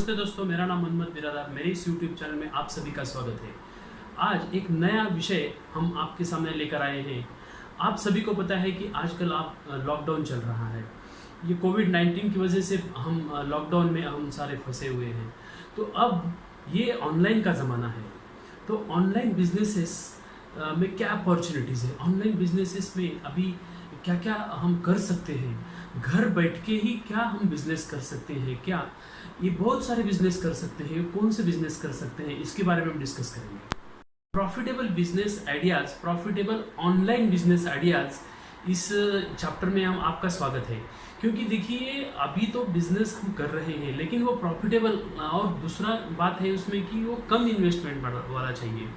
नमस्ते दोस्तों, मेरा नाम मोहम्मद बिरादर। मेरे इस यूट्यूब चैनल में आप सभी का स्वागत है। आज एक नया विषय हम आपके सामने लेकर आए हैं। आप सभी को पता है कि आजकल लॉकडाउन चल रहा है। ये कोविड-19 की वजह से हम लॉकडाउन में हम सारे फंसे हुए हैं। तो अब ये ऑनलाइन का ज़माना है। तो ऑनलाइन बिजनेसेस में क्या अपॉर्चुनिटीज़ है, ऑनलाइन बिजनेसेस में अभी क्या क्या हम कर सकते हैं, घर बैठ के ही क्या हम बिजनेस कर सकते हैं, क्या ये बहुत सारे बिजनेस कर सकते हैं, कौन से बिजनेस कर सकते हैं, इसके बारे में हम डिस्कस करेंगे। Profitable business ideas, profitable online business ideas, इस चैप्टर में हम आपका स्वागत है। क्योंकि देखिए अभी तो बिजनेस हम कर रहे हैं लेकिन वो प्रॉफिटेबल, और दूसरा बात है उसमें कि वो कम इन्वेस्टमेंट वाला चाहिए।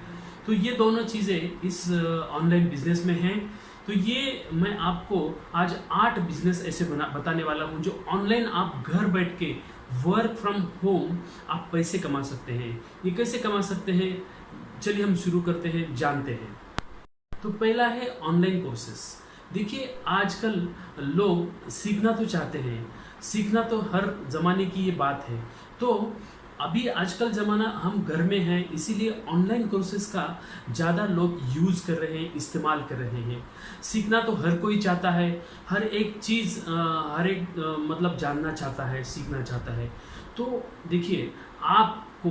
तो ये दोनों चीज़ें इस ऑनलाइन बिजनेस में हैं। तो ये मैं आपको आज 8 बिजनेस ऐसे बताने वाला हूँ जो ऑनलाइन आप घर बैठ के वर्क फ्रॉम होम आप पैसे कमा सकते हैं। ये कैसे कमा सकते हैं, चलिए हम शुरू करते हैं, जानते हैं। तो पहला है ऑनलाइन कोर्सेस। देखिए आजकल लोग सीखना तो चाहते हैं, सीखना तो हर ज़माने की ये बात है। तो अभी आजकल ज़माना हम घर में हैं, इसीलिए ऑनलाइन कोर्सेज का ज़्यादा लोग यूज़ कर रहे हैं, इस्तेमाल कर रहे हैं। सीखना तो हर कोई चाहता है, हर एक चीज़ हर एक मतलब जानना चाहता है, सीखना चाहता है। तो देखिए आपको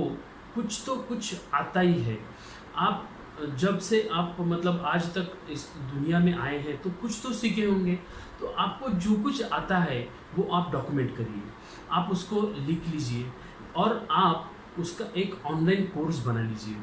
कुछ आता ही है। आप जब से आप मतलब आज तक इस दुनिया में आए हैं तो कुछ तो सीखे होंगे। तो आपको जो कुछ आता है वो आप डॉक्यूमेंट करिए, आप उसको लिख लीजिए और आप उसका एक ऑनलाइन कोर्स बना लीजिए।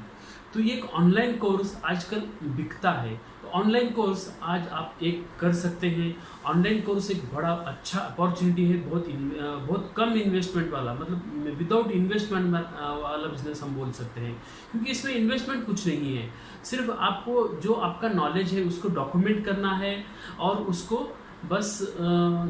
तो ये एक ऑनलाइन कोर्स आजकल बिकता है। तो ऑनलाइन कोर्स आज आप एक कर सकते हैं। ऑनलाइन कोर्स एक बड़ा अच्छा अपॉर्चुनिटी है, बहुत कम इन्वेस्टमेंट वाला, मतलब विदाउट इन्वेस्टमेंट वाला बिजनेस हम बोल सकते हैं। क्योंकि इसमें इन्वेस्टमेंट कुछ नहीं है, सिर्फ आपको जो आपका नॉलेज है उसको डॉक्यूमेंट करना है और उसको बस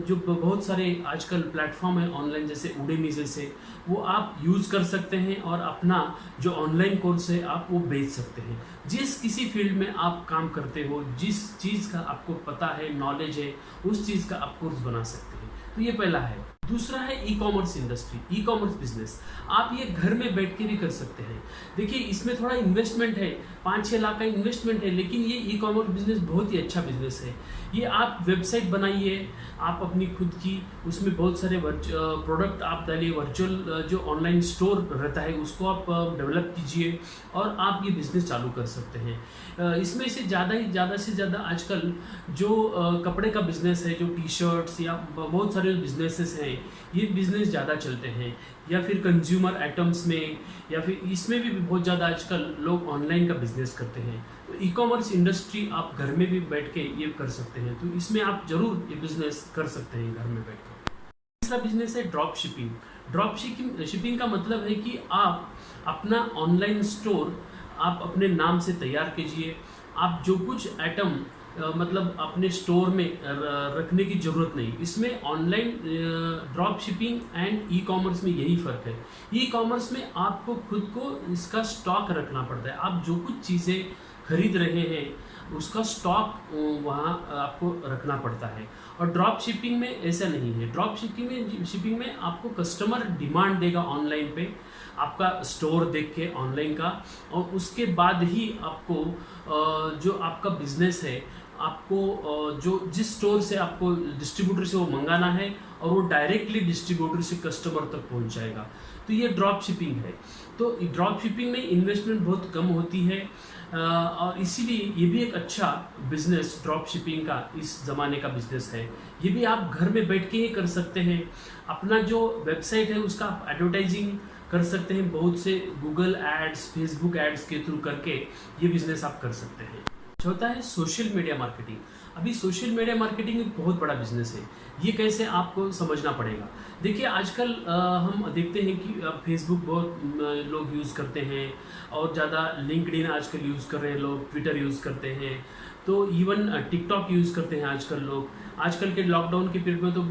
जो बहुत सारे आजकल प्लेटफॉर्म है ऑनलाइन जैसे उडेमी जैसे, वो आप यूज़ कर सकते हैं और अपना जो ऑनलाइन कोर्स है आप वो बेच सकते हैं। जिस किसी फील्ड में आप काम करते हो, जिस चीज़ का आपको पता है, नॉलेज है, उस चीज़ का आप कोर्स बना सकते हैं। तो ये पहला है। दूसरा है e commerce industry, e commerce business. आप ये घर में बैठ के भी कर सकते हैं। देखिए इसमें थोड़ा इन्वेस्टमेंट है, 5-6 लाख का इन्वेस्टमेंट है, लेकिन ये ई कॉमर्स बिजनेस बहुत ही अच्छा बिजनेस है। ये आप वेबसाइट बनाइए, आप अपनी खुद की, उसमें बहुत सारे प्रोडक्ट आप डालिए, वर्चुअल जो ऑनलाइन स्टोर रहता है उसको आप डेवलप कीजिए और आप ये बिज़नेस चालू कर सकते हैं। इसमें से ज़्यादा से ज़्यादा आजकल जो कपड़े का बिज़नेस है, जो टी शर्ट्स या बहुत सारे बिजनेसेस हैं, ये बिज़नेस ज़्यादा चलते हैं। या फिर कंज्यूमर आइटम्स में, या फिर इसमें भी बहुत ज़्यादा आजकल लोग ऑनलाइन का बिज़नेस करते हैं। तो ई कॉमर्स इंडस्ट्री आप घर में भी बैठ के ये कर सकते हैं। तो इसमें आप ज़रूर ये बिज़नेस कर सकते हैं घर में बैठ के। तीसरा बिजनेस है ड्रॉप शिपिंग। ड्रॉप शिपिंग का मतलब है कि आप अपना ऑनलाइन स्टोर आप अपने नाम से तैयार कीजिए। आप जो कुछ आइटम मतलब अपने स्टोर में रखने की ज़रूरत नहीं। इसमें online drop shipping and e commerce में यही फ़र्क है। ई कॉमर्स में आपको खुद को इसका स्टॉक रखना पड़ता है। आप जो कुछ चीज़ें खरीद रहे हैं उसका स्टॉक वहाँ आपको रखना पड़ता है। और ड्रॉप शिपिंग में ऐसा नहीं है। ड्रॉप शिपिंग में आपको कस्टमर डिमांड देगा ऑनलाइन पे, आपका स्टोर देख के ऑनलाइन का, और उसके बाद ही आपको जो आपका बिजनेस है, आपको जो जिस स्टोर से आपको डिस्ट्रीब्यूटर से वो मंगाना है और वो डायरेक्टली डिस्ट्रीब्यूटर से कस्टमर तक पहुंच जाएगा। तो ये ड्रॉप शिपिंग है। तो ड्रॉप शिपिंग में इन्वेस्टमेंट बहुत कम होती है और इसीलिए ये भी एक अच्छा बिजनेस ड्रॉप शिपिंग का इस ज़माने का बिजनेस है। ये भी आप घर में बैठ के ही कर सकते हैं। अपना जो वेबसाइट है उसका आप एडवर्टाइजिंग कर सकते हैं, बहुत से गूगल एड्स, फेसबुक एड्स के थ्रू करके ये बिजनेस आप कर सकते हैं। चौथा है सोशल मीडिया मार्केटिंग। अभी सोशल मीडिया मार्केटिंग एक बहुत बड़ा बिजनेस है। ये कैसे आपको समझना पड़ेगा। देखिए आजकल हम देखते हैं कि फेसबुक बहुत लोग यूज़ करते हैं और ज़्यादा लिंक्डइन आजकल यूज़ कर रहे हैं लोग, ट्विटर यूज़ करते हैं, तो इवन टिकटॉक यूज़ करते हैं आजकल लोग। आजकल के लॉकडाउन के पीरियड में तो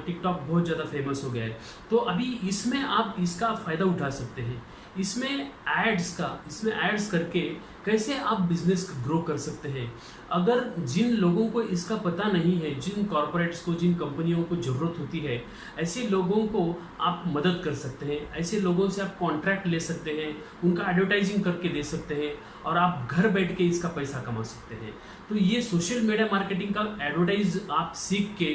टिकटॉक बहुत ज़्यादा फेमस हो गया है। तो अभी इसमें आप इसका फ़ायदा उठा सकते हैं। इसमें एड्स करके कैसे आप बिजनेस ग्रो कर सकते हैं। अगर जिन लोगों को इसका पता नहीं है, जिन कॉरपोरेट्स को, जिन कंपनियों को ज़रूरत होती है, ऐसे लोगों को आप मदद कर सकते हैं। ऐसे लोगों से आप कॉन्ट्रैक्ट ले सकते हैं, उनका एडवर्टाइजिंग करके दे सकते हैं और आप घर बैठ के इसका पैसा कमा सकते हैं। तो ये सोशल मीडिया मार्केटिंग का एडवर्टाइज आप सीख के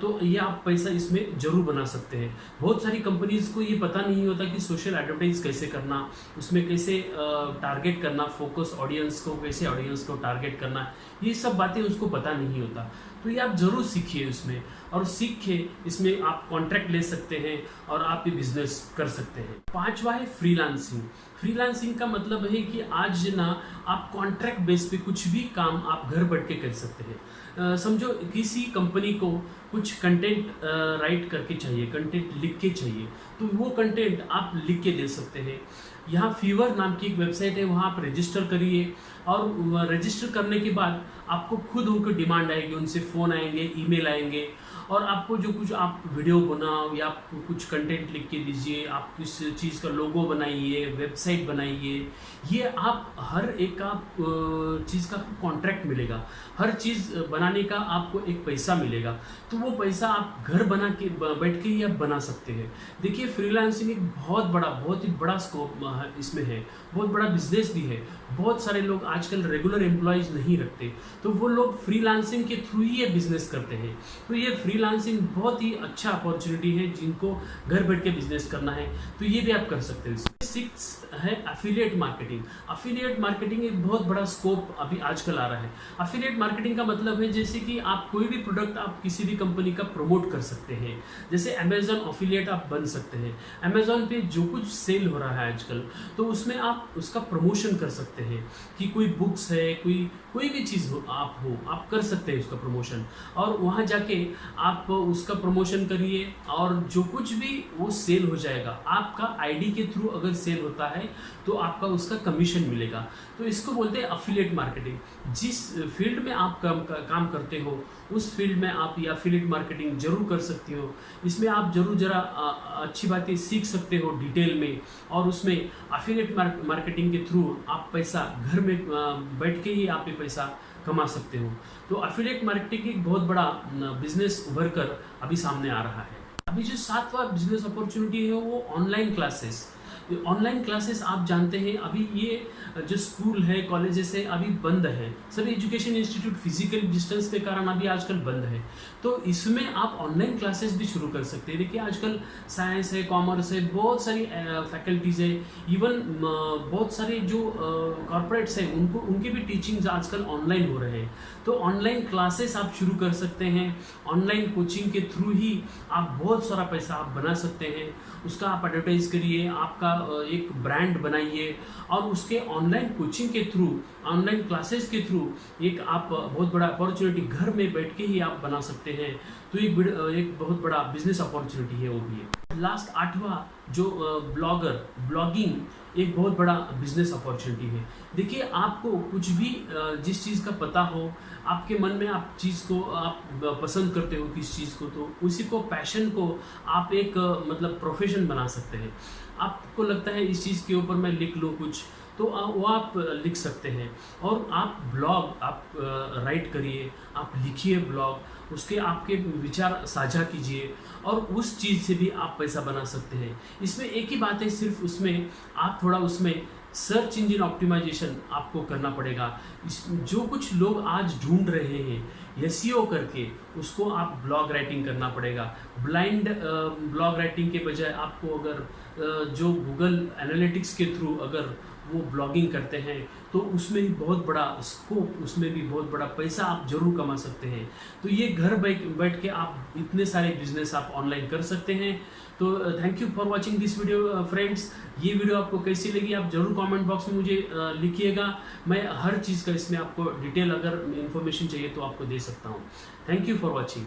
तो ये आप पैसा इसमें ज़रूर बना सकते हैं। बहुत सारी कंपनीज़ को ये पता नहीं होता कि सोशल एडवर्टाइज कैसे करना, उसमें कैसे टारगेट करना, फोकस ऑडियंस को कैसे ऑडियंस को टारगेट करना, ये सब बातें उसको पता नहीं होता। तो ये आप ज़रूर सीखिए उसमें, और सीख के इसमें आप कॉन्ट्रैक्ट ले सकते हैं और आप ये बिजनेस कर सकते हैं। पांचवा है फ्रीलांसिंग। फ्रीलांसिंग का मतलब है कि आज ना आप कॉन्ट्रैक्ट बेस पे कुछ भी काम आप घर बैठ के कर सकते हैं। समझो किसी कंपनी को कुछ कंटेंट राइट करके चाहिए, कंटेंट लिख के चाहिए, तो वो कंटेंट आप लिख के दे सकते हैं। यहाँ फीवर नाम की एक वेबसाइट है, वहाँ आप रजिस्टर करिए और रजिस्टर करने के बाद आपको खुद उनको डिमांड आएगी, उनसे फ़ोन आएंगे, ईमेल आएंगे और आपको जो कुछ आप वीडियो बनाओ या आप कुछ कंटेंट लिख के दीजिए, आप किस चीज़ का लोगो बनाइए, वेबसाइट बनाइए, ये आप हर एक का चीज़ का कॉन्ट्रैक्ट मिलेगा। हर चीज़ बनाने का आपको एक पैसा मिलेगा, तो वो पैसा आप घर बना के बैठ के ही आप बना सकते हैं। देखिए फ्रीलांसिंग एक बहुत ही बड़ा स्कोप इसमें है, बहुत बड़ा बिजनेस भी है। बहुत सारे लोग आजकल रेगुलर एम्प्लॉयज़ नहीं रखते, तो वो लोग फ्रीलांसिंग के थ्रू ही ये बिजनेस करते हैं। तो ये फ्रीलांसिंग बहुत ही अच्छा अपॉर्चुनिटी है, जिनको घर बैठ के बिजनेस करना है तो ये भी आप कर सकते हैं। 6 है एफिलिएट मार्केटिंग। एफिलिएट मार्केटिंग एक बहुत बड़ा स्कोप अभी आजकल आ रहा है। एफिलिएट मार्केटिंग का मतलब है जैसे कि आप कोई भी प्रोडक्ट आप किसी भी कंपनी का प्रमोट कर सकते हैं। जैसे अमेजॉन एफिलिएट आप बन सकते हैं। अमेजॉन पे जो कुछ सेल हो रहा है आजकल, तो उसमें आप उसका प्रमोशन कर सकते हैं कि कोई बुक्स है, कोई भी चीज़ आप कर सकते हैं उसका प्रमोशन, और वहाँ जाके आप उसका प्रमोशन करिए और जो कुछ भी वो सेल हो जाएगा, आपका आईडी के थ्रू अगर सेल होता है तो आपका उसका कमीशन मिलेगा। तो इसको बोलते हैं एफिलिएट मार्केटिंग। जिस फील्ड में आप काम करते हो उस फील्ड में आप ये एफिलिएट मार्केटिंग जरूर कर सकते हो। इसमें आप जरूर जरा अच्छी बातें सीख सकते हो डिटेल में, और उसमें एफिलिएट मार्केटिंग के थ्रू आप पैसा घर में बैठ के ही आप ये पैसा कमा सकते हो। तो एफिलिएट मार्केटिंग एक बहुत बड़ा बिजनेस उभर कर अभी सामने आ रहा है। अभी जो 7वां बिजनेस अपॉर्चुनिटी है वो ऑनलाइन क्लासेस। ऑनलाइन क्लासेस आप जानते हैं अभी ये जो स्कूल है, कॉलेजेस है, अभी बंद है। सभी एजुकेशन इंस्टीट्यूट फिजिकल डिस्टेंस के कारण अभी आजकल बंद है, तो इसमें आप ऑनलाइन क्लासेस भी शुरू कर सकते हैं। देखिए आजकल साइंस है, कॉमर्स है, बहुत सारी फैकल्टीज़ है, इवन बहुत सारे जो कॉर्पोरेट्स हैं उनके भी टीचिंग्स आजकल ऑनलाइन हो रहे हैं। तो ऑनलाइन क्लासेस आप शुरू कर सकते हैं। ऑनलाइन कोचिंग के थ्रू ही आप बहुत सारा पैसा आप बना सकते हैं। उसका आप एडवर्टाइज करिए, आपका एक ब्रांड बनाइए, और उसके ऑनलाइन कोचिंग के थ्रू, ऑनलाइन क्लासेस के थ्रू एक आप बहुत बड़ा अपॉर्चुनिटी घर में बैठ के ही आप बना सकते हैं। तो एक बहुत बड़ा बिजनेस अपॉर्चुनिटी है वो भी है। लास्ट 8वां जो ब्लॉगिंग एक बहुत बड़ा बिजनेस अपॉर्चुनिटी है। देखिए आपको कुछ भी जिस चीज़ का पता हो, आपके मन में आप चीज़ को आप पसंद करते हो किस चीज़ को, तो उसी को पैशन को आप एक मतलब प्रोफेशन बना सकते हैं। आपको लगता है इस चीज़ के ऊपर मैं लिख लूँ कुछ, तो वो आप लिख सकते हैं। और आप ब्लॉग आप राइट करिए, आप लिखिए ब्लॉग, उसके आपके विचार साझा कीजिए और उस चीज़ से भी आप पैसा बना सकते हैं। इसमें एक ही बात है, सिर्फ उसमें आप थोड़ा उसमें सर्च इंजन ऑप्टिमाइजेशन आपको करना पड़ेगा। जो कुछ लोग आज ढूंढ रहे हैं एसईओ करके, उसको आप ब्लॉग राइटिंग करना पड़ेगा। ब्लाइंड ब्लॉग राइटिंग के बजाय आपको अगर जो गूगल एनालिटिक्स के थ्रू अगर वो ब्लॉगिंग करते हैं तो उसमें भी बहुत बड़ा स्कोप, उसमें भी बहुत बड़ा पैसा आप जरूर कमा सकते हैं। तो ये घर बैठ के आप इतने सारे बिजनेस आप ऑनलाइन कर सकते हैं। तो thank you for watching this video friends. ये वीडियो आपको कैसी लगी आप जरूर कमेंट बॉक्स में मुझे लिखिएगा। मैं हर चीज़ का इसमें आपको डिटेल अगर इन्फॉर्मेशन चाहिए तो आपको दे सकता हूँ। Thank you for watching.